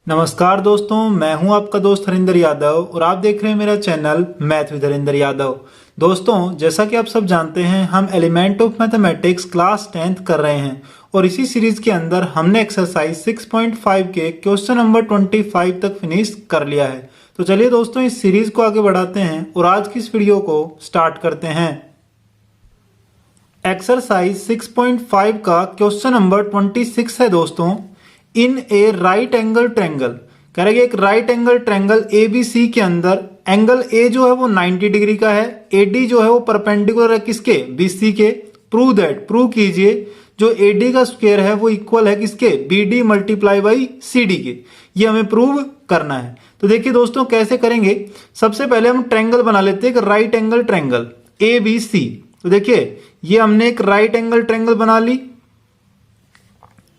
नमस्कार दोस्तों, मैं हूं आपका दोस्त हरिंदर यादव और आप देख रहे हैं मेरा channel math with Harinder Yadav. दोस्तों, जैसा कि आप सब जानते हैं, हम element of mathematics class 10th कर रहे हैं और इसी सीरीज के अंदर हमने एक्सरसाइज 6.5 के क्वेश्चन नंबर 25 तक फिनिश कर लिया है। तो चलिए दोस्तों, इस सीरीज को आगे बढ़ाते हैं और आज की इस वीडियो को स्टार्ट करते हैं। एक्सरसाइज 6.5 का क्वेश्चन नंबर 26 है दोस्तों। इन ए राइट एंगल ट्रायंगल, कह रहे एक राइट एंगल ट्रायंगल ABC के अंदर एंगल A जो है वो 90 डिग्री का है, AD जो है वो परपेंडिकुलर है किसके, BC के। प्रूव कीजिए जो AD का स्क्वायर है वो इक्वल है किसके, BD मल्टीप्लाई बाई CD के। ये हमें प्रूव करना है। तो देखिए दोस्तों कैसे करेंगे। सबसे पहले हम ट्रायंगल बना लेते हैं, एक राइट एंगल ट्रायंगल ABC। तो देखिए ये हमने एक राइट एंगल ट्रायंगल बना ली,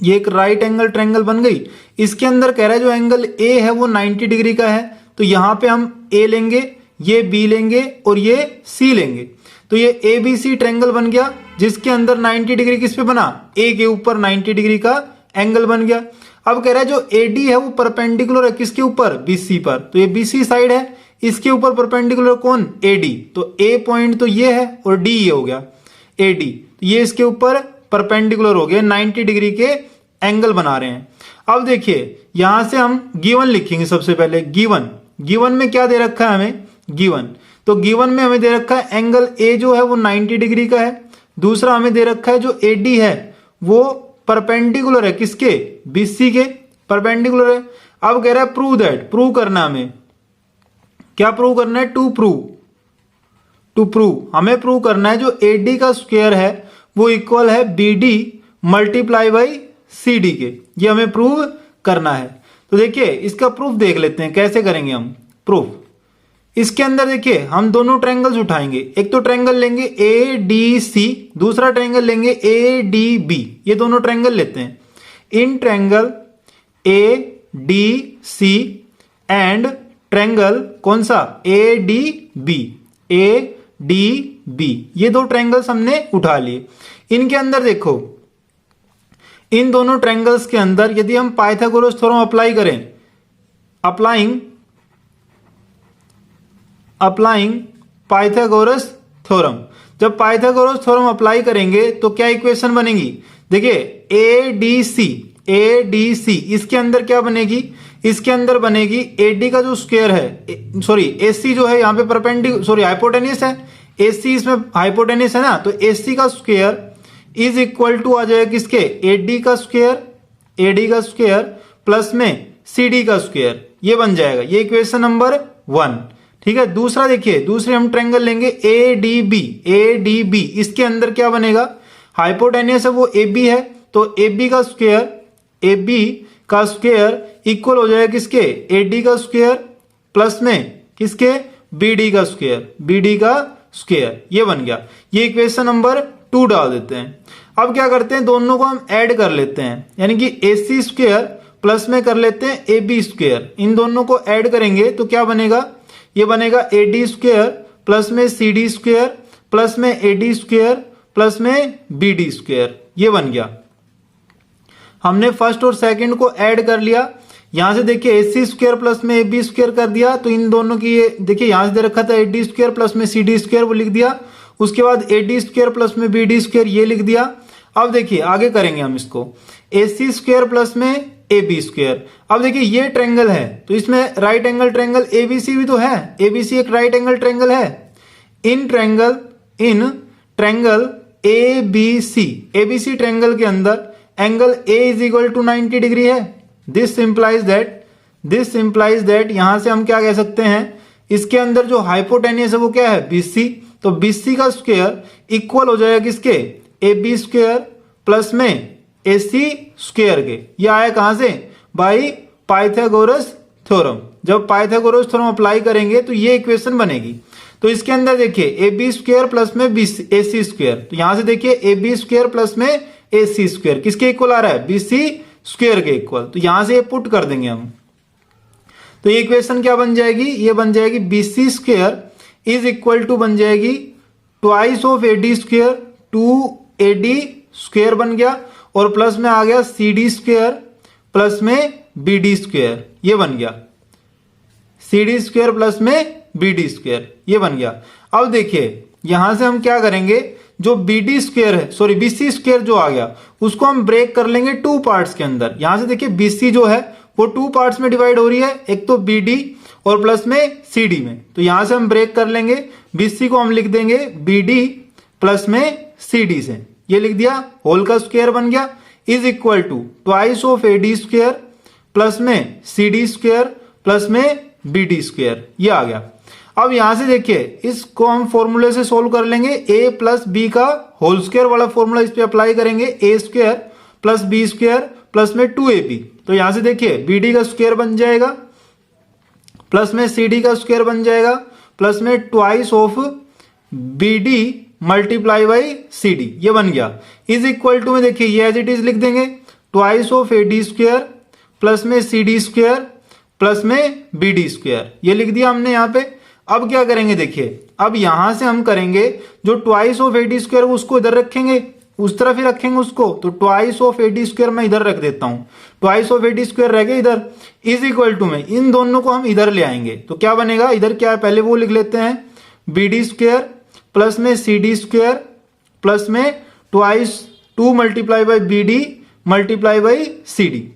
ये एक राइट एंगल ट्रायंगल बन गई। इसके अंदर कह रहा है जो एंगल A है वो 90 डिग्री का है, तो यहां पे हम A लेंगे, ये B लेंगे और ये C लेंगे। तो ये ABC ट्रायंगल बन गया जिसके अंदर 90 डिग्री किस पे बना, A के ऊपर 90 डिग्री का एंगल बन गया। अब कह रहा है जो AD है वो परपेंडिकुलर है किसके ऊपर, BC पर। तो ये BC साइड है, इसके ऊपर परपेंडिकुलर कौन, AD। तो A पॉइंट तो ये है और D ये हो गया AD। तो ये इसके ऊपर परपेंडिकुलर हो गए, 90 डिग्री के एंगल बना रहे हैं। अब देखिए यहां से हम गिवन लिखेंगे। सबसे पहले गिवन में क्या दे रखा है हमें, गिवन में हमें दे रखा है एंगल A जो है वो 90 डिग्री का है। दूसरा हमें दे रखा है जो AD है वो परपेंडिकुलर है किसके, BC के, परपेंडिकुलर है। अब कह रहा है प्रूव करना, हमें क्या प्रूव करना है, टू प्रूव हमें प्रूव करना है जो AD का स्क्वायर है वो इक्वल है BD मल्टीप्लाई बाई CD के। ये हमें प्रूव करना है। तो देखिए इसका प्रूफ देख लेते हैं कैसे करेंगे हम प्रूफ। इसके अंदर देखिए हम दोनों ट्रायंगल्स उठाएंगे, एक तो ट्रायंगल लेंगे ADC, दूसरा ट्रायंगल लेंगे ADB। ये दोनों ट्रायंगल लेते हैं। In triangle ADC and triangle कौन सा, ADB, ये दो ट्रायंगल्स हमने उठा लिए। इनके अंदर देखो, इन दोनों ट्रायंगल्स के अंदर यदि हम पाइथागोरस थ्योरम अप्लाई करें, अप्लाइंग पाइथागोरस थ्योरम, जब पाइथागोरस थ्योरम अप्लाई करेंगे तो क्या इक्वेशन बनेगी। देखिए ADC इसके अंदर क्या बनेगी, इसके अंदर बनेगी AD का जो स्क्वायर है, AC जो है यहाँ पे परपेंडिकुलर हाइपोटेन्यूस है, AC इसमें हाइपोटेन्यूस है ना, तो AC का स्क्वायर इज इक्वल टू आ जाएगा किसके, AD का स्क्वायर प्लस में CD का स्क्वायर। ये बन जाएगा, ये इक्वेशन नंबर 1। ठीक है। दूसरा देखिए, दूसरे हम ट्रायंगल लेंगे ADB। इसके अंदर क्या बनेगा, हाइपोटेन्यूस है वो AB है, तो AB का स्क्वायर इक्वल हो जाएगा किसके, AD का स्क्वायर प्लस में किसके, BD का स्क्वायर। ये बन गया। ये इक्वेशन नंबर 2 डाल देते हैं। अब क्या करते हैं, दोनों को हम ऐड कर लेते हैं, यानी कि AC स्क्वायर प्लस में कर लेते हैं AB स्क्वायर। इन दोनों को ऐड करेंगे तो क्या बनेगा, ये बनेगा AD स्क्वायर प्लस में CD स्क्वायर प्लस में AD स्क्वायर प्लस में BD स्क्वायर। ये बन गया। हमने फर्स्ट और सेकंड को ऐड कर लिया। यहां से देखिए AC स्क्वायर प्लस में AB स्क्वायर कर दिया, तो इन दोनों की ये देखिए यहां से दे रखा था AD स्क्वायर प्लस में CD स्क्वायर, वो लिख दिया। उसके बाद AD स्क्वायर प्लस में BD स्क्वायर, ये लिख दिया। अब देखिए आगे करेंगे हम इसको, AC स्क्वायर प्लस में AB स्क्वायर। अब देखिए ये ट्रायंगल है तो इसमें राइट एंगल ट्रायंगल ABC भी तो है, ABC एक राइट एंगल ट्रायंगल है। इन ट्रायंगल ABC ट्रायंगल के अंदर angle A is equal to 90 degree है। दिस इंप्लाइज दैट यहां से हम क्या कह सकते हैं, इसके अंदर जो हाइपोटेन्यूस है वो क्या है, BC। तो BC का स्क्वायर इक्वल हो जाएगा किसके, AB स्क्वायर प्लस में AC स्क्वायर के। ये आया कहां से, बाई पाइथागोरस थ्योरम। जब पाइथागोरस थ्योरम अप्लाई करेंगे तो ये इक्वेशन बनेगी। तो इसके अंदर देखिए AB स्क्वायर प्लस में AC स्क्वायर, तो यहां से देखिए AB स्क्वायर प्लस में AC स्क्वायर किसके इक्वल आ रहा है, BC स्क्वायर के इक्वल। तो यहां से ये पुट कर देंगे हम, तो ये इक्वेशन क्या बन जाएगी, ये बन जाएगी BC square is equal to बन जाएगी twice of AD square, 2AD square बन गया और प्लस में आ गया CD स्क्वायर प्लस में बी डी स्क्वेयर, ये बन गया सी डी स्क्वेयर प्लस में बी डी स्क्वेयर, ये बन गया। अब देखिए यहां से हम क्या करेंगे, जो बी डी स्क्वेयर है, सॉरी बी सी स्क्वेयर जो आ गया उसको हम ब्रेक कर लेंगे टू पार्ट्स के अंदर। यहां से देखिए बी सी जो है वो टू पार्ट्स में डिवाइड हो रही है, एक तो बी डी और प्लस में सी डी में। तो यहां से हम ब्रेक कर लेंगे, बी सी को हम लिख देंगे बी डी प्लस में सी डी से, ये लिख दिया, होल का स्क्वायर बन गया, is equal to twice of A D square plus में सी डी स्क्वायर प्लस में बी डी स्क्वायर, ये आ गया। अब यहां से देखिए इसको हम फॉर्मूले से सोल्व कर लेंगे, a प्लस बी का होल स्क्वायर वाला फॉर्मूला इस पे अप्लाई करेंगे, A square plus B square plus में 2ab। तो यहां से देखिए बी डी का स्क्वायर बन जाएगा प्लस में सी डी का स्क्वायर बन जाएगा प्लस में twice of B D multiply by C D, ये बन गया। इज इक्वल टू में देखिए ये एज इट इज लिख देंगे, twice of A D square plus में सी डी स्क्वायर प्लस में बी डी स्क्वायर, ये लिख दिया हमने यहाँ पे। अब क्या करेंगे देखिए, अब यहां से हम करेंगे जो twice of A D square उसको इधर रखेंगे, उस तरफ ही रखेंगे उसको, तो twice of A D square मैं इधर रख देता हूं, twice of A D square रह गया इधर, इज इक्वल टू में इन दोनों को हम इधर ले आएंगे। तो क्या बनेगा, इधर क्या है पहले वो लिख लेते हैं, बी डी स्क्वायर प्लस में सी डी स्क्वायर प्लस में twice 2 multiply by B D multiply by C D,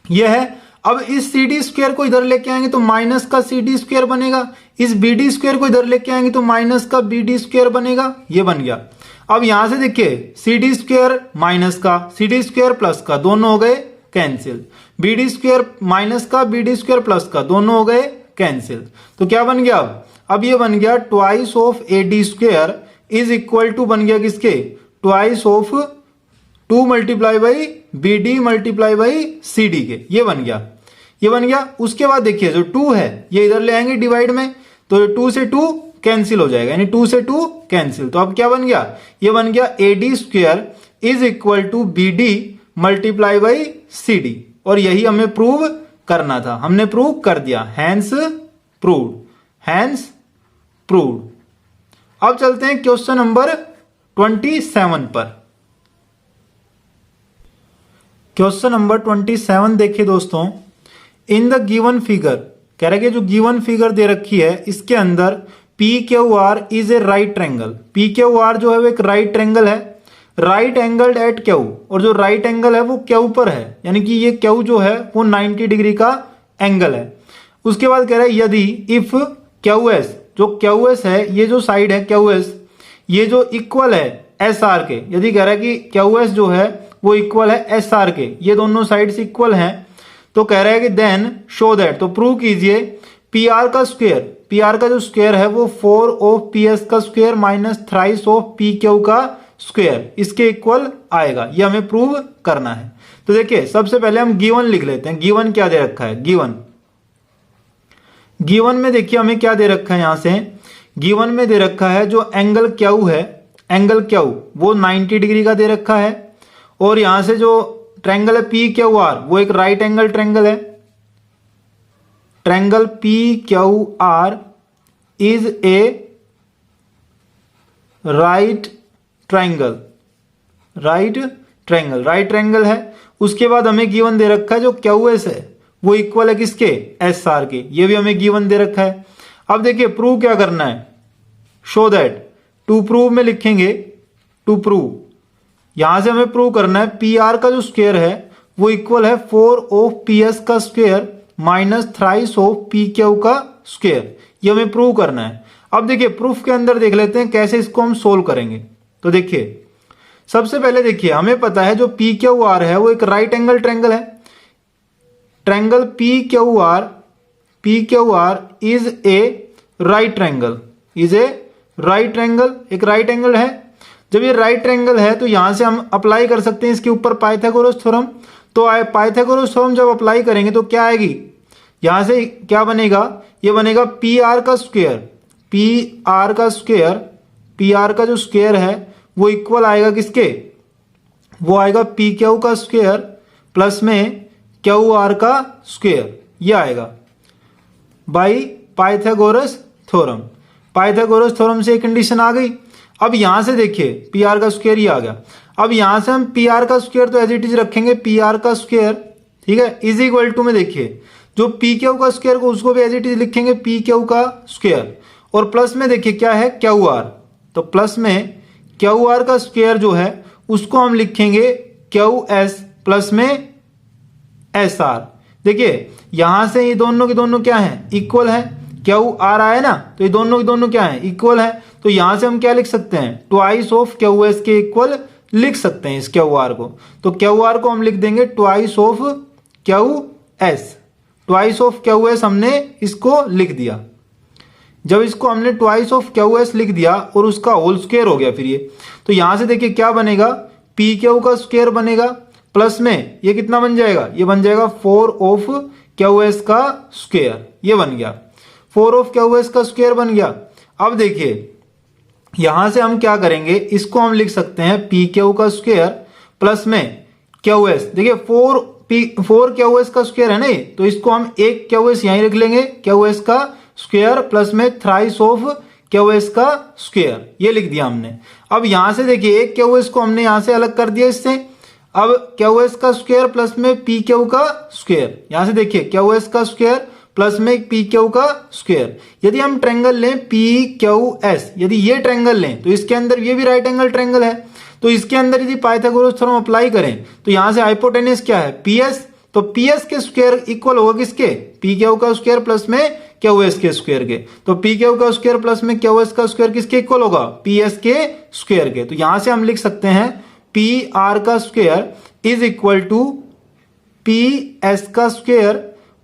यह है। अब इस सी डी स्क्वायर को इधर लेके आएंगे तो माइनस का सी डी स्क्वायर बनेगा, इस बी डी स्क्वायर को इधर लेके आएंगे तो माइनस का बी डी स्क्वायर बनेगा, ये बन गया। अब यहां से देखिए सी डी स्क्वायर माइनस का सी डी स्क्वायर प्लस का दोनों हो गए cancel, B D square minus का बी डी स्क्वायर प्लस का दोनों हो गए कैंसिल। तो क्या बन गया, अब ये बन गया twice of A D square is equal to बन गया किसके, twice of 2 multiply by B D multiply by C D के, ये बन गया, ये बन गया। उसके बाद देखिए जो 2 है ये इधर ले आएंगे डिवाइड में, तो 2 से 2 कैंसिल हो जाएगा, यानी 2 से 2 कैंसिल। तो अब क्या बन गया, ये बन गया A D square is equal to B D multiply by C D, और यही हमें प्रूव करना था, हमने प्रूव कर दिया, हैंस प्रूव्ड, हैंस प्रूव्ड। अब चलते हैं क्वेश्चन नंबर 27 पर। क्वेश्चन नंबर 27 देखिए दोस्तों, इन द गिवन फिगर, कह रहे कि जो गिवन फिगर दे रखी है इसके अंदर P Q R is a right triangle, P Q R जो है वो एक राइट ट्रायंगल है, राइट एंगल्ड एट क्यू, और जो राइट एंगल है वो क्यू पर है, यानी कि ये क्यू जो है वो 90 डिग्री का एंगल है। उसके बाद कह रहा है यदि इफ क्यू एस, जो क्यू एस है ये जो साइड है क्यू एस, ये जो इक्वल है एस आर के, यदि कह रहा है कि क्यू एस जो है वो इक्वल है एस आर के, ये दोनों साइड्स इक्वल हैं, तो कह रहा है कि देन शो दैट, तो प्रूव कीजिए पी आर का स्क्वायर, पी आर का जो स्क्वायर है वो 4 ऑफ पी एस का square minus thrice of P Q का स्क्वायर इसके इक्वल आएगा, ये हमें प्रूव करना है। तो देखिए सबसे पहले हम गिवन लिख लेते हैं, गिवन क्या दे रखा है, गिवन में देखिए हमें क्या दे रखा है, यहां से गिवन में दे रखा है जो एंगल क्यू है, एंगल क्यू वो 90 डिग्री का दे रखा है, और यहां से जो ट्रायंगल है पी क्यू आर वो एक राइट एंगल ट्रायंगल है, triangle P Q R is a right triangle, right triangle, right triangle है। उसके बाद हमें गिवन दे रखा है जो क्यू एस है वो इक्वल है किसके, एस आर के, ये भी हमें गिवन दे रखा है। अब देखिए प्रूव क्या करना है, शो दैट, टू प्रूव में लिखेंगे, टू प्रूव, यहां से हमें प्रूव करना है पी आर का जो स्क्वायर है वो इक्वल है 4 ऑफ पी एस का square minus thrice of P Q का स्क्वायर, ये हमें प्रूव करना है। अब देखिए प्रूफ के अंदर देख लेते हैं कैसे इसको हम सोल्व करेंगे। तो देखिए सबसे पहले देखिए हमें पता है जो पी क्यू आर है वो एक राइट एंगल ट्रायंगल है, triangle P Q R is a right triangle, is a right triangle, एक राइट एंगल है। जब ये राइट ट्रायंगल है तो यहां से हम अप्लाई कर सकते हैं इसके ऊपर पाइथागोरस थ्योरम। तो पाइथागोरस थ्योरम जब अप्लाई करेंगे तो क्या आएगी, यहां से क्या बनेगा, ये बनेगा पी आर का स्क्वायर, पी आर का स्क्वायर, पी आर का जो स्क्वायर है वो इक्वल आएगा किसके, वो आएगा पी क्यू का स्क्वायर प्लस में क्यू आर का स्क्वायर, ये आएगा by Pythagoras theorem. Pythagoras theorem से एक कंडीशन आ गई। अब यहां से देखिए पी आर का स्क्वायर ही आ गया। अब यहां से हम पी आर का स्क्वायर तो एज इट इज रखेंगे, पी आर का स्क्वायर ठीक है, इज इक्वल टू में देखिए जो पी क्यू का स्क्वायर को उसको भी एज इट इज लिखेंगे पी क्यू का स्क्वायर, और प्लस में देखिए क्या है क्यू आर, तो प्लस में क्यू आर का स्क्वायर जो है उसको हम लिखेंगे क्यू एस प्लस में एस आर। देखिए यहां से ये दोनों के दोनों क्या है इक्वल है, क्यू आर आया ना, तो ये दोनों के दोनों क्या है इक्वल है, तो यहां से हम क्या लिख सकते हैं ट्वाइस ऑफ क्यू एस के इक्वल लिख सकते हैं इस क्यू आर को। तो क्यू आर को हम लिख देंगे twice of Q S, twice of Q S हमने इसको लिख दिया। जब इसको हमने ट्वाइस ऑफ क्यू एस लिख दिया और उसका होल स्क्वायर हो गया फिर ये, तो यहां से देखिए क्या बनेगा पी क्यू का स्क्वायर बनेगा, प्लस में ये कितना बन जाएगा, ये बन जाएगा 4 ऑफ क्यू एस का स्क्वायर, ये बन गया 4 ऑफ क्यू एस का स्क्वायर बन गया। अब देखिए यहां से हम क्या करेंगे, इसको हम लिख सकते हैं पी क्यू का स्क्वायर प्लस में क्यू एस। देखिए 4 क्यू एस का स्क्वायर है ना, तो इसको हम एक क्यू एस यहीं रख लेंगे क्यू एस का स्क्वायर प्लस में थ्राइस ऑफ क्यू एस का स्क्वायर, ये लिख दिया हमने। अब यहां से देखिए एक क्यू एस को हमने यहां से अलग कर दिया इससे, अब क्यू एस का स्क्वायर प्लस में पी क्यू का स्क्वायर, यहां से देखिए क्यू एस का स्क्वायर प्लस में पी क्यू का स्क्वायर। यदि हम ट्रायंगल लें पी क्यू एस, यदि ये ट्रायंगल लें तो इसके अंदर ये भी राइट एंगल ट्रायंगल है, तो इसके अंदर यदि पाइथागोरस थ्योरम अप्लाई करें तो यहां से हाइपोटेनस क्या है पी एस, तो पी एस के स्क्वायर इक्वल होगा किसके पी क्यू का स्क्वायर प्लस में क्यू एस के स्क्वायर के, तो पी क्यू का स्क्वायर प्लस में क्यू एस का स्क्वायर किसके इक्वल होगा पी एस के स्क्वायर के। तो यहां से हम लिख सकते हैं पी आर का square is equal to P S का स्क्वायर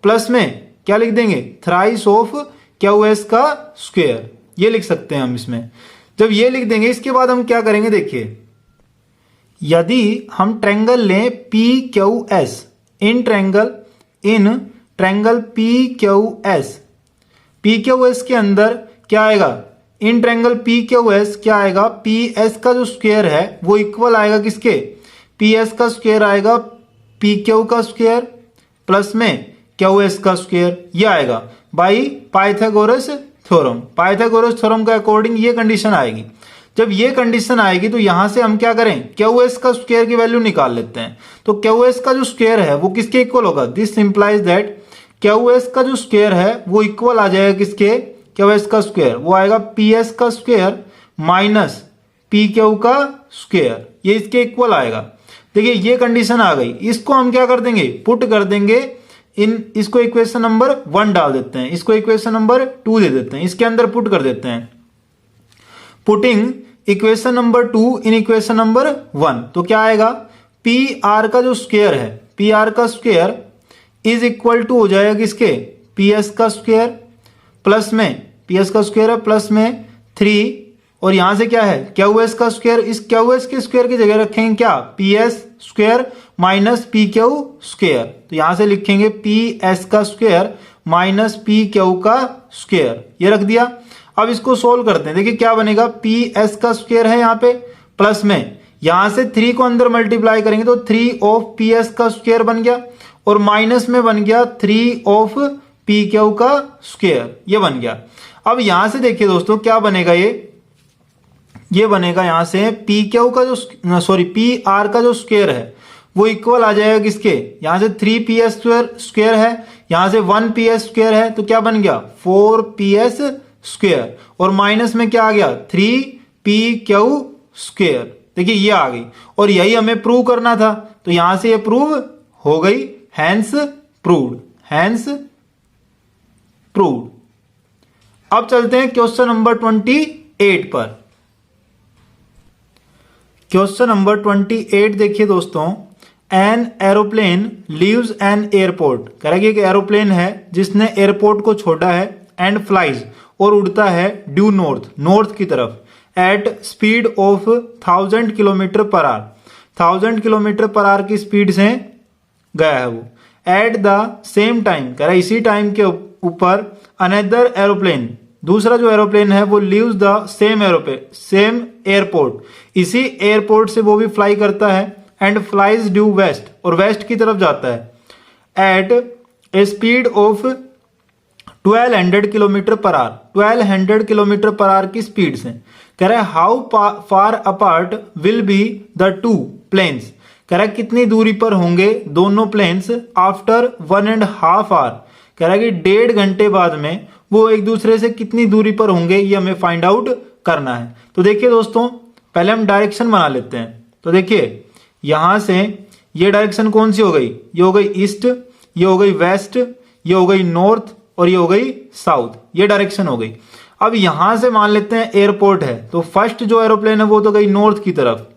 प्लस में क्या लिख देंगे थ्राइस ऑफ क्यू एस का स्क्वायर, ये लिख सकते हैं हम इसमें। जब ये लिख देंगे इसके बाद हम क्या करेंगे, देखिए यदि हम ट्रायंगल लें P Q S in triangle P Q S, P Q S के अंदर क्या आएगा in triangle P Q S क्या आएगा, पी एस का जो स्क्वायर है वो इक्वल आएगा किसके पी एस का स्क्वायर आएगा पी क्यू का स्क्वायर प्लस में क्यू एस का स्क्वायर, ये आएगा by Pythagoras theorem. Pythagoras theorem के अकॉर्डिंग ये कंडीशन आएगी। जब ये कंडीशन आएगी तो यहां से हम क्या करें क्यू एस का स्क्वायर की वैल्यू निकाल लेते हैं, तो क्यू एस का जो स्क्वायर है वो किसके इक्वल होगा, this implies that Q S का जो स्क्वायर है वो इक्वल आ जाएगा किसके क्यू एस का स्क्वायर, वो आएगा पी एस का स्क्वायर माइनस पी क्यू का स्क्वायर, ये इसके इक्वल आएगा। देखिए ये कंडीशन आ गई, इसको हम क्या कर देंगे पुट कर देंगे इसको इक्वेशन नंबर 1 डाल देते हैं, इसको इक्वेशन नंबर 2 दे देते हैं, इसके अंदर पुट कर देते हैं, putting equation number 2 in equation number 1, तो क्या आएगा पी आर का जो स्क्वायर है पी आर का स्क्वायर इज इक्वल टू हो जाएगा किसके पी एस का स्क्वायर प्लस में पी एस का स्क्वायर है प्लस में 3 और यहां से क्या है क्यू एस का स्क्वायर, इस क्यू एस के स्क्वायर की जगह रखेंगे क्या P S square minus P Q square, तो यहां से लिखेंगे पी एस का स्क्वायर माइनस पी क्यू का स्क्वायर, ये रख दिया। अब इसको सोल्व करते हैं, देखिए क्या बनेगा पी एस का स्क्वायर है यहाँ पे प्लस में यहां से 3 को अंदर मल्टीप्लाई करेंगे तो 3 ऑफ पी एस का स्क्वायर बन गया और माइनस में बन गया 3 ऑफ पी क्यू का स्क्वायर, ये बन गया। अब यहां से देखिए दोस्तों क्या बनेगा, ये बनेगा यहां से पी क्यू का जो पी आर का जो स्क्वायर है वो इक्वल आ जाएगा किसके, यहां से 3 पी एस स्क्वायर है, यहां से 1 पी एस स्क्वायर है, तो क्या बन गया 4 पी एस स्क्वायर और माइनस में क्या आ गया 3 पी क्यू स्क्वायर। देखिए ये आ गई और यही हमें प्रूव करना था, तो यहां से ये प्रूव हो गई, हैंस प्रूव्ड, हैंस प्रूव्ड। अब चलते हैं क्वेश्चन नंबर 28 पर। क्वेश्चन नंबर 28 देखिए दोस्तों, an aeroplane leaves an airport, कह रहा है कि एक एरोप्लेन है जिसने एयरपोर्ट को छोड़ा है एंड फ्लाइज और उड़ता है ड्यू नॉर्थ की तरफ at speed of 1000 kilometre per hour, 1000 kilometre per hour की स्पीड से गया है वो। एट द सेम टाइम, कह रहा है इसी टाइम के ऊपर अनदर एरोप्लेन, दूसरा जो एरोप्लेन है वो लीव्स द सेम एयरपोर्ट, इसी एयरपोर्ट से वो भी फ्लाई करता है एंड फ्लाइज ड्यू वेस्ट, और वेस्ट की तरफ जाता है at a speed of 1200 kilometre per hour, 1200 kilometre per hour की स्पीड से। कह रहा है how far apart will be the two planes, कह रहा है कितनी दूरी पर होंगे दोनों प्लेन्स आफ्टर 1.5 आवर, कह रहा है कि 1.5 घंटे बाद में वो एक दूसरे से कितनी दूरी पर होंगे, ये हमें फाइंड आउट करना है। तो देखिए दोस्तों, पहले हम डायरेक्शन बना लेते हैं। तो देखिए यहां से ये डायरेक्शन कौन सी हो गई, ये हो गई ईस्ट, ये हो गई वेस्ट, ये हो गई नॉर्थ और ये हो गई साउथ, ये डायरेक्शन हो गई। अब यहां से मान लेते हैं एयरपोर्ट है, तो फर्स्ट जो एरोप्लेन है वो तो गई नॉर्थ की तरफ,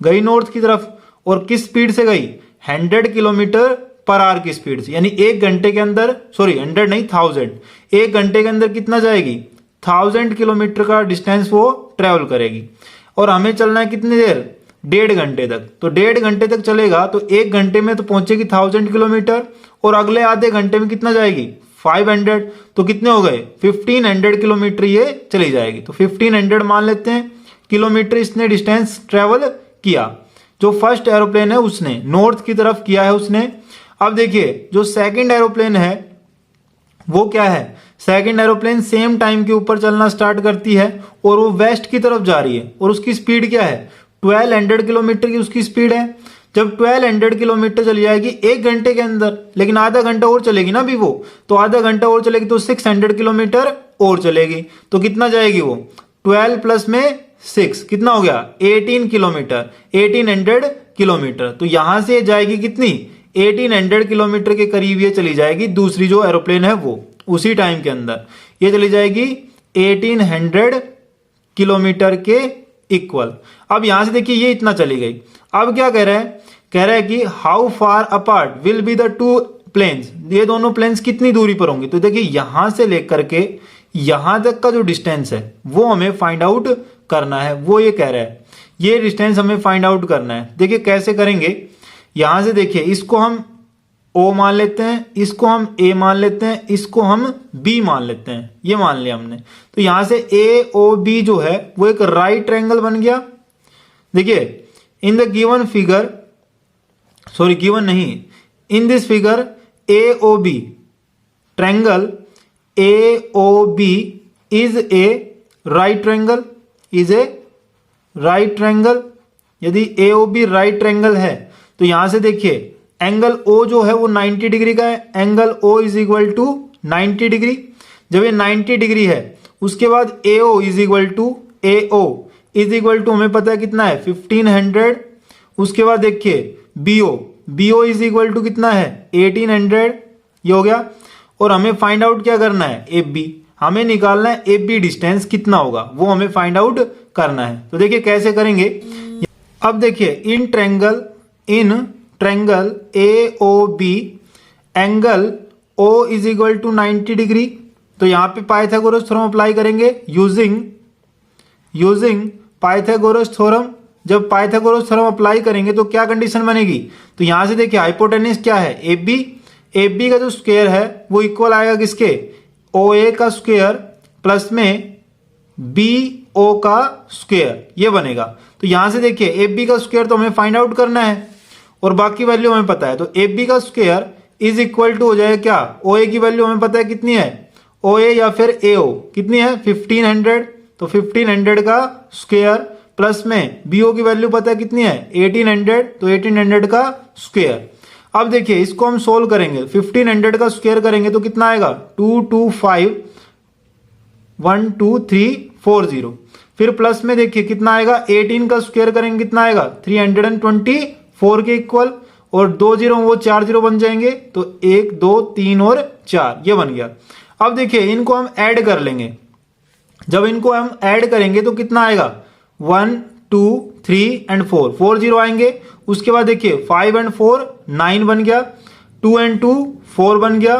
गई नॉर्थ की तरफ, और किस स्पीड से गई, 100 किलोमीटर पर आवर की स्पीड से, यानी 1 घंटे के अंदर, सॉरी 100 नहीं 1000, 1 घंटे के अंदर कितना जाएगी, 1000 किलोमीटर का डिस्टेंस वो ट्रेवल करेगी। और हमें चलना है कितनी देर, 1.5 घंटे तक। तो 1.5 घंटे तक चलेगा तो 1 घंटे में तो पहुंचेगी 1000 किलोमीटर, और अगले आधे घंटे में कितना जाएगी, 500। तो कितने हो गए, 1500 किलोमीटर ये चली जाएगी। तो 1500 मान लेते हैं किलोमीटर इसने डिस्टेंस ट्रेवल किया, जो फर्स्ट एरोप्लेन है उसने नॉर्थ की तरफ किया है उसने। अब देखिए जो सेकंड एरोप्लेन है वो क्या है, सेकंड एरोप्लेन सेम टाइम के ऊपर चलना स्टार्ट करती है और वो वेस्ट की तरफ जा रही है, और उसकी स्पीड क्या है, 1200 किलोमीटर की उसकी स्पीड है। जब 1200 किलोमीटर चली जाएगी 1 घंटे के अंदर, लेकिन आधा घंटा और चलेगी ना अभी वो, तो आधा घंटा और चलेगी तो 600 किलोमीटर और चलेगी। तो कितना जाएगी वो, 12 प्लस में 6 कितना हो गया, 18 किलोमीटर, 1800 किलोमीटर। तो यहां से जाएगी कितनी, 1800 किलोमीटर के करीब ये चली जाएगी। दूसरी जो एरोप्लेन है वो उसी टाइम के अंदर ये चली जाएगी 1800 किलोमीटर के इक्वल। अब यहां से देखिए ये इतना चली गई। अब क्या कह रहा है, कह रहा है कि how far apart will be the two planes, ये दोनों प्लेन्स कितनी दूरी पर होंगे। तो देखिए यहां से लेकर के यहां तक का जो डिस्टेंस है वो हमें फाइंड आउट करना है, वो ये कह रहा है, ये डिस्टेंस हमें फाइंड आउट करना है। देखिए कैसे करेंगे, यहां से देखिए इसको हम O मान लेते हैं, इसको हम A मान लेते हैं, इसको हम B मान लेते हैं, ये मान लिया हमने। तो यहां से AOB जो है वो एक राइट ट्रायंगल बन गया। देखिए in the given figure, sorry given नहीं, in this figure AOB triangle AOB is a right triangle, is a right triangle. यदि AOB राइट ट्रायंगल है तो यहां से देखिए एंगल O जो है वो 90 डिग्री का है, angle O is equal to 90 degree. जब ये 90 डिग्री है उसके बाद AO इज इक्वल टू हमें पता है कितना है 1500। उसके बाद देखिए BO इज इक्वल टू कितना है 1800, ये हो गया। और हमें फाइंड आउट क्या करना है, AB हमें निकालना है, AB डिस्टेंस कितना होगा वो हमें फाइंड आउट करना है। तो देखिए कैसे करेंगे, अब देखिए in triangle AOB angle O is equal to 90 degree. तो यहां पे पाइथागोरस थ्योरम अप्लाई करेंगे यूजिंग पाइथागोरस थ्योरम। जब पाइथागोरस थ्योरम अप्लाई करेंगे तो क्या कंडीशन बनेगी, तो यहां से देखिए हाइपोटेनस क्या है AB का जो स्क्वायर है वो इक्वल आएगा किसके, OA का स्क्वायर प्लस में BO का स्क्वायर, ये बनेगा। तो यहां से देखिए AB का स्क्वायर तो हमें फाइंड आउट करना है और बाकी वैल्यू हमें पता है। तो AB का स्क्वायर इज इक्वल टू हो जाएगा क्या, OA की वैल्यू हमें पता है कितनी है, OA या फिर AO कितनी है 1500। तो 1500 का स्क्वायर प्लस में BO की वैल्यू पता है कितनी है 1800, तो 1800 का स्क्वायर। अब देखिए इसको हम सोल्व करेंगे, 1500 का स्क्वायर करेंगे तो कितना आएगा 2251234 फिर प्लस में देखिए कितना आएगा 18 का स्क्वायर करेंगे कितना आएगा 324 के इक्वल, और 2 जीरो वो 4 जीरो बन जाएंगे, तो 1 2 3 और 4 ये बन गया। अब देखिए इनको हम ऐड कर लेंगे, जब इनको हम ऐड करेंगे तो कितना आएगा 1 2 3 एंड 4 जीरो आएंगे। उसके बाद देखिए 5 एंड 4 9 बन गया, 2 एंड 2 4 बन गया,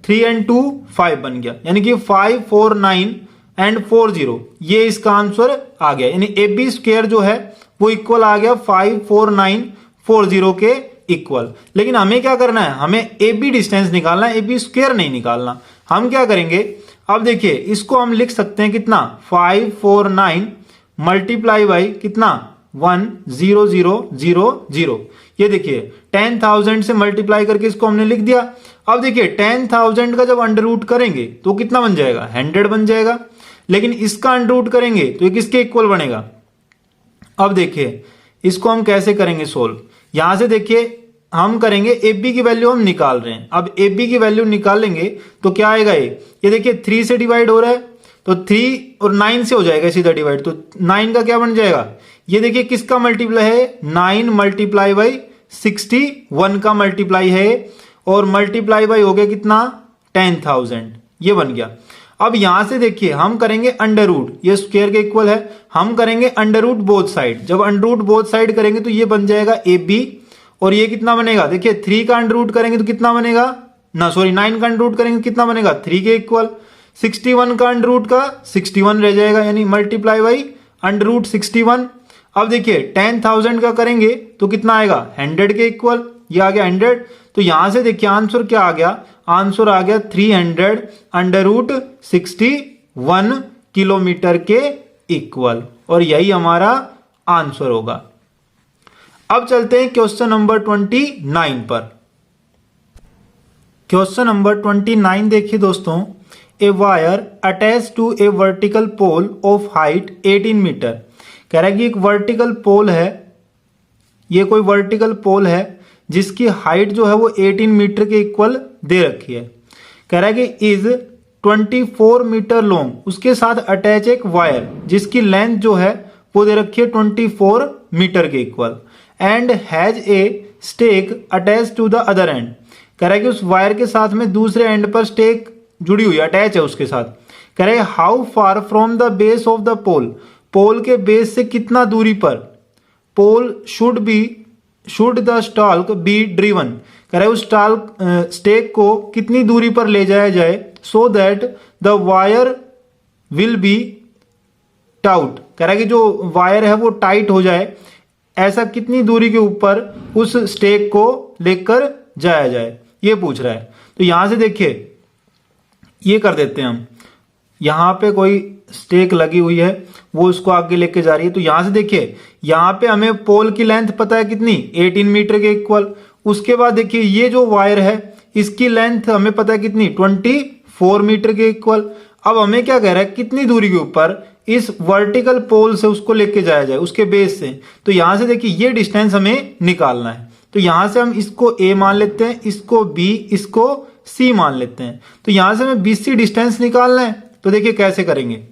3 एंड 2 5 बन गया, यानी कि 5 4 9 एंड 4 जीरो, ये इसका आंसर आ गया। यानी AB स्क्वायर जो है वो इक्वल आ गया 54940 के इक्वल। लेकिन हमें क्या करना है, हमें AB डिस्टेंस निकालना है, AB स्क्वायर नहीं निकालना। हम क्या करेंगे, अब देखिए इसको हम लिख सकते हैं कितना 549 मल्टीप्लाई बाई कितना 10000। ये देखिए 10,000 से मल्टीप्लाई करके इसको हमने लिख दिया। अब देखिए 10,000 का जब अंडर रूट करेंगे तो कितना बन जाएगा 100 बन जाएगा, लेकिन इसका अंडर रूट करेंगे तो ये किसके इक्वल बनेगा। अब देखिए इसको हम कैसे करेंगे सोल्व, यहां से देखिए हम करेंगे ए बी की वैल्यू हम निकाल रहे हैं। अब ए बी की वैल्यू निकालेंगे तो क्या आएगा, ये देखिए 3 से डिवाइड हो रहा है तो 3 और 9 से हो जाएगा सीधा डिवाइड, तो 9 का क्या बन जाएगा, ये देखिए किसका मल्टीप्लाई है, 9 मल्टीप्लाई बाई 61 का मल्टीप्लाई है और मल्टीप्लाई बाई हो गया कितना 10,000, ये बन गया। अब यहां से देखिए हम करेंगे अंडर रूट, ये स्क्वायर के इक्वल है, हम करेंगे अंडर रूट बोथ साइड। जब अंडर रूट बोथ साइड करेंगे तो ये बन जाएगा ए बी और ये कितना बनेगा, देखिए 3 का अंडर रूट करेंगे तो कितना बनेगा, 9 का अंडर रूट करेंगे कितना बनेगा 3 के इक्वल, 61 का अंडर रूट का 61 रह जाएगा, यानी मल्टीप्लाई बाई अंडर रूट 61। अब देखिए 10,000 का करेंगे तो कितना आएगा 100 के इक्वल, ये आ गया 100। तो यहां से देखिए आंसर क्या आ गया, आंसर आ गया 300 अंडर रूट 61 किलोमीटर के इक्वल, और यही हमारा आंसर होगा। अब चलते हैं क्वेश्चन नंबर 29 पर। क्वेश्चन नंबर 29 देखिए दोस्तों, a wire attach to a vertical pole of height 18 metre. कह रहा है कि एक वर्टिकल पोल है, ये कोई वर्टिकल पोल है जिसकी हाइट जो है वो 18 मीटर के इक्वल दे रखी है। कह रहा है कि इज 24 मीटर लॉन्ग, उसके साथ अटैच एक वायर जिसकी लेंथ जो है वो दे रखी है 24 मीटर के equal, and has a stake attach to the other end. कह रहा है कि उस वायर के साथ में दूसरे एंड पर स्टेक जुड़ी हुई अटैच है उसके साथ। कह रहा है how far from the base of the pole, pole के बेस से कितना दूरी पर, pole should the stalk be driven. कह रहा है उस स्टेक को कितनी दूरी पर ले जाया जाए, so that the wire will be taut. कह रहा है कि जो वायर है वो टाइट हो जाए, ऐसा कितनी दूरी के ऊपर उस स्टेक को लेकर जाया जाए, ये पूछ रहा है। तो यहां से देखिए ये कर देते हैं हम, यहां पे कोई स्टेक लगी हुई है वो उसको आगे लेके जा रही है। तो यहां से देखिए यहां पे हमें पोल की लेंथ पता है कितनी 18 मीटर के इक्वल। उसके बाद देखिए ये जो वायर है इसकी लेंथ हमें पता है कितनी 24 मीटर के इक्वल। अब हमें क्या कह रहा है कितनी दूरी के ऊपर इस वर्टिकल पोल से उसको लेके जाया जाए उसके बेस से। तो यहां से देखिए ये डिस्टेंस हमें निकालना है। तो यहां से हम इसको ए मान लेते हैं, इसको बी, इसको सी मान लेते हैं। तो यहां से हमें बीसी डिस्टेंस निकालना है। तो देखिए कैसे करेंगे,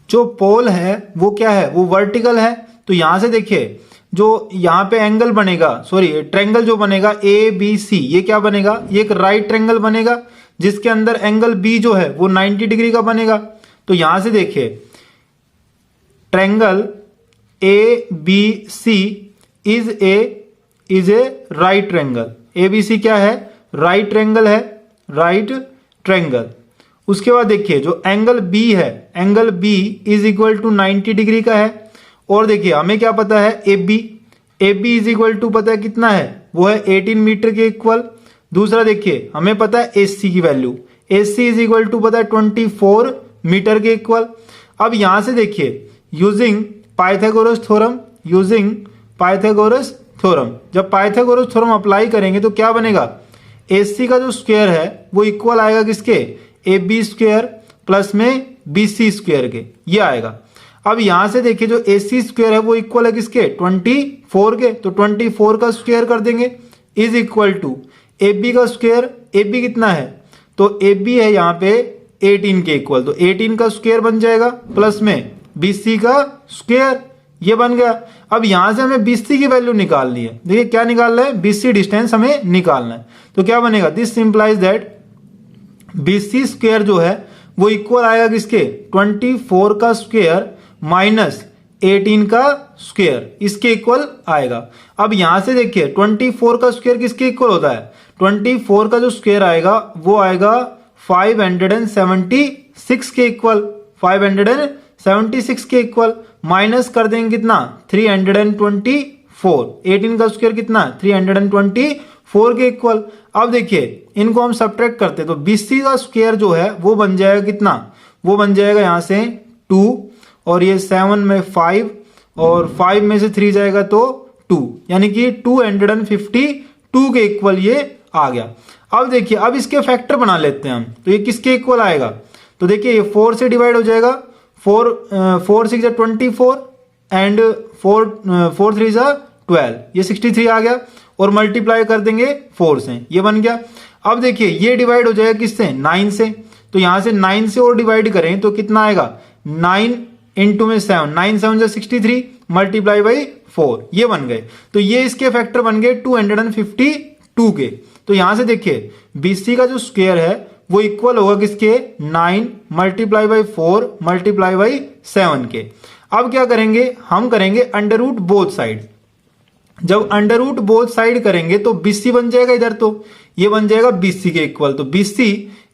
जो पोल है वो क्या है, वो वर्टिकल है। तो यहां से देखिए जो यहां पे एंगल बनेगा, सॉरी ट्रायंगल जो बनेगा ए बी सी, ये क्या बनेगा, ये एक राइट ट्रायंगल बनेगा जिसके अंदर एंगल बी जो है वो 90 डिग्री का बनेगा। तो यहां से देखिए triangle A B C is a right triangle. A B C क्या है, राइट ट्रायंगल है, राइट ट्रायंगल। उसके बाद देखिए जो एंगल बी है, angle B is equal to 90 degree का है। और देखिए हमें क्या पता है A B is equal to पता है कितना है, वो है 18 मीटर के इक्वल। दूसरा देखिए हमें पता है एस सी की value, S C is equal to पता है 24 मीटर के इक्वल। अब यहां से देखिए यूजिंग पाइथागोरस थ्योरम, जब पाइथागोरस थ्योरम अप्लाई करेंगे तो क्या बनेगा, एस सी का जो स्क्वायर है वो इक्वल आएगा किसके, ए बी स्क्वायर प्लस में बी सी स्क्वायर के, ये आएगा। अब यहां से देखिए जो ए सी स्क्वायर है वो इक्वल है किसके, 24 के। तो 24 का स्क्वायर कर देंगे is equal to A B का स्क्वायर, ए बी कितना है, तो ए बी है यहाँ पे 18 के इक्वल, तो 18 का स्क्वायर बन जाएगा प्लस में बी सी का स्क्वायर, ये बन गया। अब यहां से हमें बी सी की वैल्यू निकालनी है। देखिए क्या निकालना है, बी सी डिस्टेंस हमें निकालना है। तो क्या बनेगा, this implies that B C square जो है वो इक्वल आएगा किसके, 24 का स्क्वायर माइनस 18 का स्क्वायर, इसके इक्वल आएगा। अब यहां से देखिए 24 का स्क्वायर किसके इक्वल होता है, 24 का जो स्क्वायर आएगा वो आएगा 576 के इक्वल, 576 के इक्वल माइनस कर देंगे कितना 324, 18 का स्क्वायर कितना 324 के इक्वल। अब देखिए इनको हम सब्ट्रैक्ट करते हैं तो बीसी का स्क्वायर जो है वो बन जाएगा कितना, वो बन जाएगा यहां से 2 और ये 7 में 5 और 5 में से 3 जाएगा तो 2, यानी कि 252 के इक्वल ये आ गया। अब देखिए अब इसके फैक्टर बना लेते हैं हम, तो ये किसके इक्वल आएगा, तो देखिए ये 4 से डिवाइड हो जाएगा, 4 6 24 एंड 4 3 जा 12, ये 63 आ गया और मल्टीप्लाई कर देंगे 4 से, ये बन गया। अब देखिए ये डिवाइड हो जाएगा किससे, 9 से, तो यहां से 9 से और डिवाइड करें तो कितना आएगा, 9 इंटू में 7, 9 7 जा 63 मल्टीप्लाई बाई 4, ये बन गए। तो ये इसके फैक्टर बन गए 252 के। तो यहां से देखिए BC का जो स्क्वायर है वो इक्वल होगा किसके, 9 मल्टीप्लाई बाई 4 मल्टीप्लाई बाई 7 के। अब क्या करेंगे, हम करेंगे अंडर रूट बोथ साइड। जब अंडर रूट बोथ साइड करेंगे तो BC बन जाएगा इधर, तो ये बन जाएगा BC के इक्वल। तो BC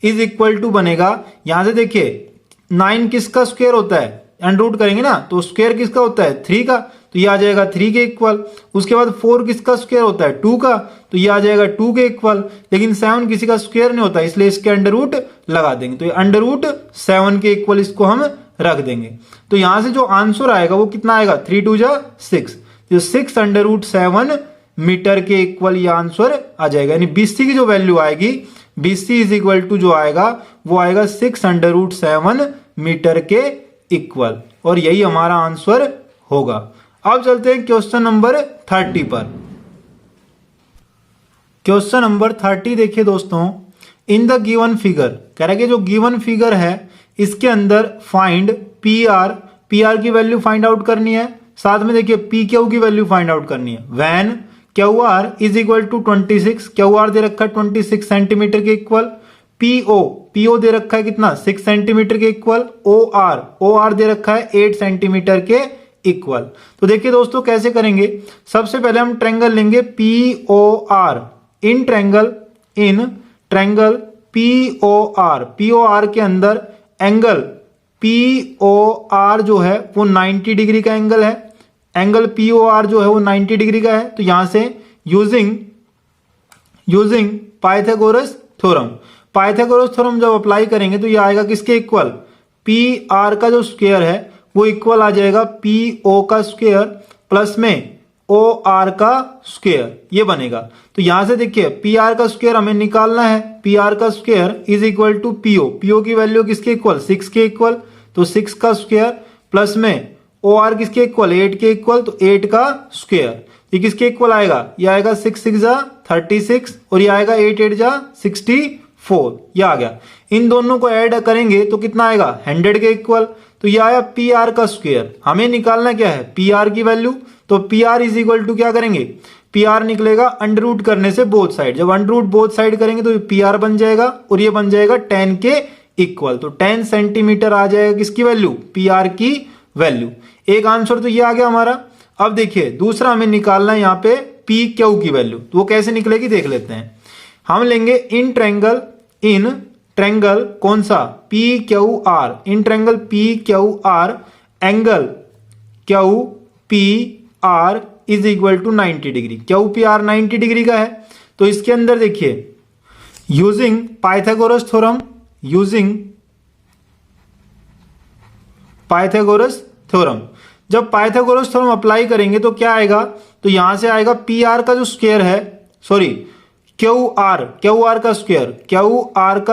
इज इक्वल टू बनेगा, यहां से देखिए 9 किसका स्क्वायर होता है, अंडर रूट करेंगे ना तो स्क्वायर किसका होता है, 3 का, तो ये आ जाएगा 3 के इक्वल। उसके बाद 4 किसका स्क्वायर होता है, 2 का, तो ये आ जाएगा 2 के इक्वल। लेकिन 7 किसी का स्क्वायर नहीं होता, इसलिए इसके अंडर रूट लगा देंगे, तो ये अंडर रूट 7 के इक्वल इसको हम रख देंगे। तो यहां से जो आंसर आएगा वो कितना आएगा, 3 2 जा 6, तो 6 अंडर रूट 7 मीटर के इक्वल ये आंसर आ जाएगा। यानी BC की जो वैल्यू आएगी, BC इज इक्वल टू जो आएगा वो आएगा 6 अंडर रूट 7 मीटर के इक्वल, और यही हमारा आंसर होगा। अब चलते हैं क्वेश्चन नंबर 30 पर। क्वेश्चन नंबर 30 देखिए दोस्तों, इन द गिवन फिगर, कह रहा है कि जो गिवन फिगर है इसके अंदर फाइंड पी आर की वैल्यू फाइंड आउट करनी है, साथ में देखिए पी क्यू की वैल्यू फाइंड आउट करनी है। When Q R is equal to 26, Q R दे रखा है 26 सेंटीमीटर के इक्वल, पीओ दे रखा है कितना, 6 सेंटीमीटर के इक्वल, ओ आर दे रखा है 8 सेंटीमीटर के इक्वल। तो देखिए दोस्तों कैसे करेंगे, सबसे पहले हम ट्रायंगल लेंगे POR, इन ट्रायंगल POR के अंदर एंगल POR जो है वो 90 डिग्री का एंगल है, एंगल POR जो है वो 90 डिग्री का है। तो यहां से यूजिंग पाइथागोरस थ्योरम जब अप्लाई करेंगे तो ये आएगा किसके इक्वल, PR का जो स्क्वायर है वो इक्वल आ जाएगा PO का स्क्वायर प्लस में OR का स्क्वायर, ये बनेगा। तो यहां से देखिए PR का स्क्वायर हमें निकालना है, PR का square is equal to PO की वैल्यू किसके इक्वल, 6 के इक्वल, तो 6 का स्क्वायर प्लस में OR किसके इक्वल, 8 के इक्वल, तो 8 का स्क्वायर, ये किसके इक्वल आएगा, ये आएगा 6 6 जा 36 और ये आएगा 8 8 जा 64, ये आ गया। इन दोनों को ऐड करेंगे तो कितना आएगा, 100 के इक्वल। तो ये आया PR का स्क्वायर, हमें निकालना क्या है, PR की वैल्यू। तो PR इज इक्वल टू क्या करेंगे, PR निकलेगा अंडर रूट करने से बोथ साइड, जब अंडर रूट बोथ साइड करेंगे तो PR बन जाएगा और ये बन जाएगा 10 के इक्वल। तो 10 सेंटीमीटर आ जाएगा किसकी वैल्यू, PR की वैल्यू। एक आंसर तो ये आ गया हमारा। अब देखिए दूसरा हमें निकालना है यहाँ पे PQ की वैल्यू, तो वो कैसे निकलेगी देख लेते हैं। हम लेंगे इन ट्रायंगल कौन सा, PQR, in triangle PQR angle QPR is equal to 90 degree, QPR 90 degree का है। तो इसके अंदर देखिए यूजिंग पाइथागोरस थ्योरम, जब पाइथागोरस थ्योरम अप्लाई करेंगे तो क्या आएगा, तो यहां से आएगा PR का जो स्क्वायर है, सॉरी QR का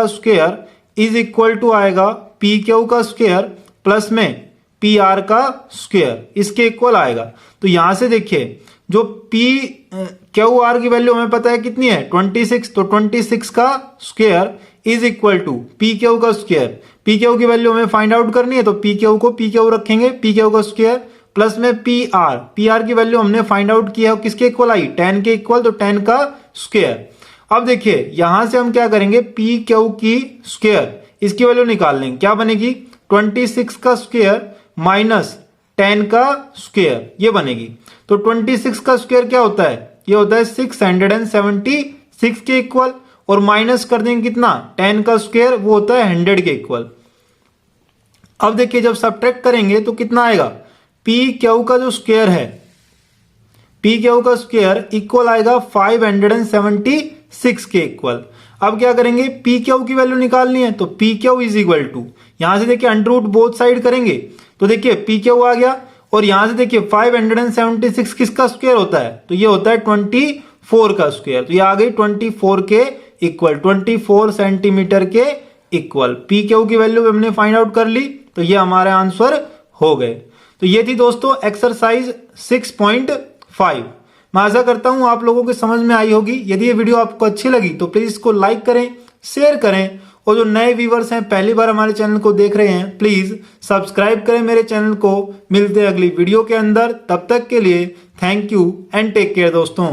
स्क्वायर इज इक्वल टू आएगा PQ का स्क्वायर प्लस में PR का स्क्वायर, इसके इक्वल आएगा। तो यहां से देखिए जो QR की वैल्यू हमें पता है कितनी है, 26, तो 26 का square is equal to PQ का स्क्वायर, PQ की वैल्यू हमें फाइंड आउट करनी है तो PQ को PQ रखेंगे, PQ का स्क्वायर प्लस में PR की वैल्यू हमने फाइंड आउट किया किसके इक्वल आई, 10 के इक्वल, तो 10 का स्क्वायर। अब देखिए यहां से हम क्या करेंगे, PQ की स्क्वायर इसकी वैल्यू निकाल लेंगे, क्या बनेगी, 26 का स्क्वायर माइनस 10 का स्क्वायर, ये बनेगी। तो 26 का स्क्वायर क्या होता है, ये होता है 676 के इक्वल, और माइनस कर देंगे कितना, 10 का स्क्वायर, वो होता है 100 के इक्वल। अब देखिए जब सब्ट्रैक्ट करेंगे तो कितना आएगा, PQ का जो स्क्वायर है, PQ का स्क्वायर इक्वल आएगा 576 के इक्वल। अब क्या करेंगे, PQ की वैल्यू निकालनी है, तो PQ इज इक्वल टू, यहां से देखिए अंडर रूट बोथ साइड करेंगे तो देखिए PQ आ गया, और यहां से देखिए 576 किसका स्क्वायर होता है, तो ये होता है 24 का स्क्वायर, तो ये आ गई 24 के इक्वल, 24 सेंटीमीटर के इक्वल। PQ की वैल्यू हमने फाइंड आउट कर ली, तो ये हमारे आंसर हो गए। तो ये थी दोस्तों एक्सरसाइज 6.5। मैं आशा करता हूं आप लोगों के समझ में आई होगी। यदि ये वीडियो आपको अच्छी लगी तो प्लीज इसको लाइक करें, शेयर करें, और जो नए व्यूवर्स हैं पहली बार हमारे चैनल को देख रहे हैं प्लीज सब्सक्राइब करें मेरे चैनल को। मिलते हैं अगली वीडियो के अंदर, तब तक के लिए thank you and take care दोस्तों।